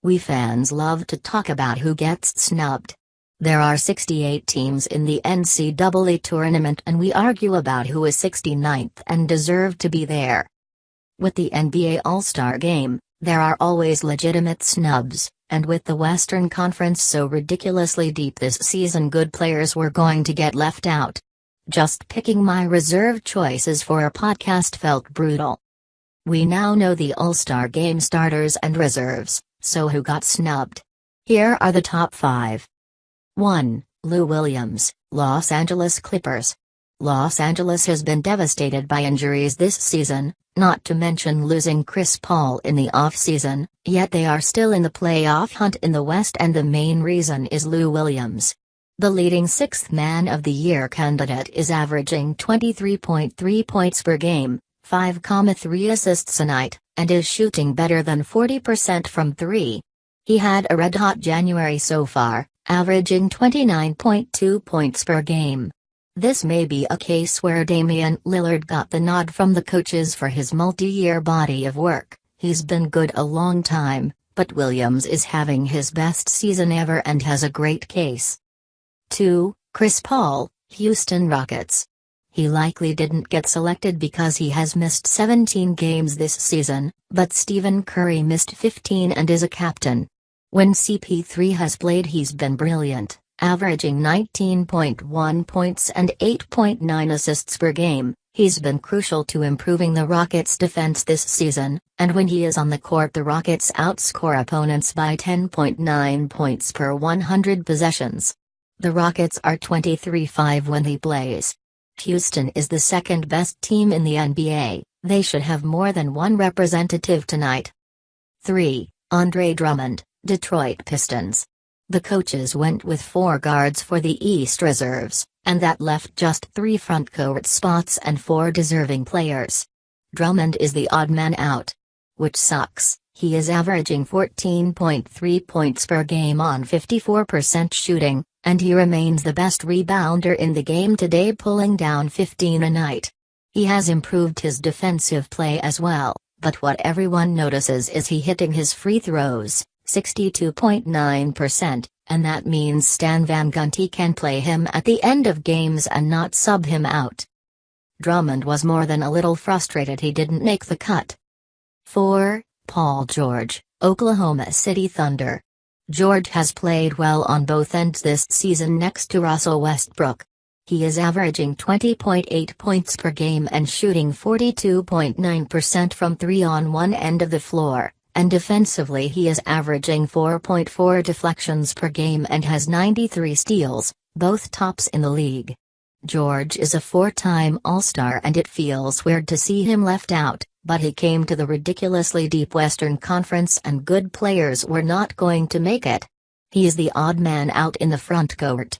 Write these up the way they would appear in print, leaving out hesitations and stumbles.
We fans love to talk about who gets snubbed. There are 68 teams in the NCAA tournament and we argue about who is 69th and deserved to be there. With the NBA All-Star Game, there are always legitimate snubs, and with the Western Conference so ridiculously deep this season, good players were going to get left out. Just picking my reserve choices for a podcast felt brutal. We now know the All-Star Game starters and reserves, so who got snubbed? Here are the top 5. 1. Lou Williams, Los Angeles Clippers. Los Angeles has been devastated by injuries this season, not to mention losing Chris Paul in the off-season, yet they are still in the playoff hunt in the West, and the main reason is Lou Williams. The leading 6th Man of the Year candidate is averaging 23.3 points per game, 5.3 assists a night, and is shooting better than 40% from 3. He had a red-hot January so far, averaging 29.2 points per game. This may be a case where Damian Lillard got the nod from the coaches for his multi-year body of work. He's been good a long time, but Williams is having his best season ever and has a great case. 2. Chris Paul, Houston Rockets. He likely didn't get selected because he has missed 17 games this season, but Stephen Curry missed 15 and is a captain. When CP3 has played, he's been brilliant, averaging 19.1 points and 8.9 assists per game. He's been crucial to improving the Rockets' defense this season, and when he is on the court, the Rockets outscore opponents by 10.9 points per 100 possessions. The Rockets are 23-5 when he plays. Houston is the second best team in the NBA, they should have more than one representative tonight. 3. Andre Drummond, Detroit Pistons. The coaches went with 4 guards for the East reserves, and that left just 3 frontcourt spots and 4 deserving players. Drummond is the odd man out. Which sucks. He is averaging 14.3 points per game on 54% shooting, and he remains the best rebounder in the game today, pulling down 15 a night. He has improved his defensive play as well, but what everyone notices is he hitting his free throws, 62.9%, and that means Stan Van Gundy can play him at the end of games and not sub him out. Drummond was more than a little frustrated he didn't make the cut. 4. Paul George, Oklahoma City Thunder. George has played well on both ends this season next to Russell Westbrook. He is averaging 20.8 points per game and shooting 42.9% from 3 on one end of the floor, and defensively he is averaging 4.4 deflections per game and has 93 steals, both tops in the league. George is a 4-time All-Star and it feels weird to see him left out, but he came to the ridiculously deep Western Conference and good players were not going to make it. He is the odd man out in the front court.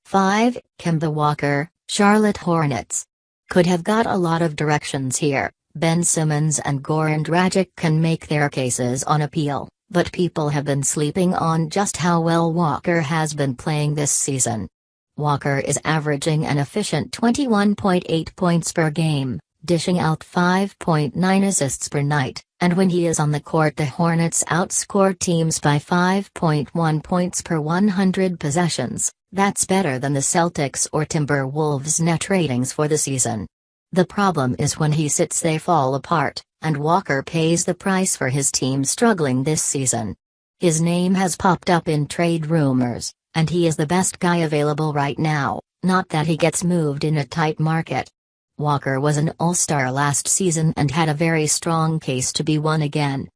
5. Kemba Walker, Charlotte Hornets. Could have got a lot of directions here. Ben Simmons and Goran Dragic can make their cases on appeal, but people have been sleeping on just how well Walker has been playing this season. Walker is averaging an efficient 21.8 points per game, dishing out 5.9 assists per night, and when he is on the court the Hornets outscore teams by 5.1 points per 100 possessions. That's better than the Celtics or Timberwolves' net ratings for the season. The problem is when he sits they fall apart, and Walker pays the price for his team struggling this season. His name has popped up in trade rumors, and he is the best guy available right now, not that he gets moved in a tight market. Walker was an All-Star last season and had a very strong case to be one again,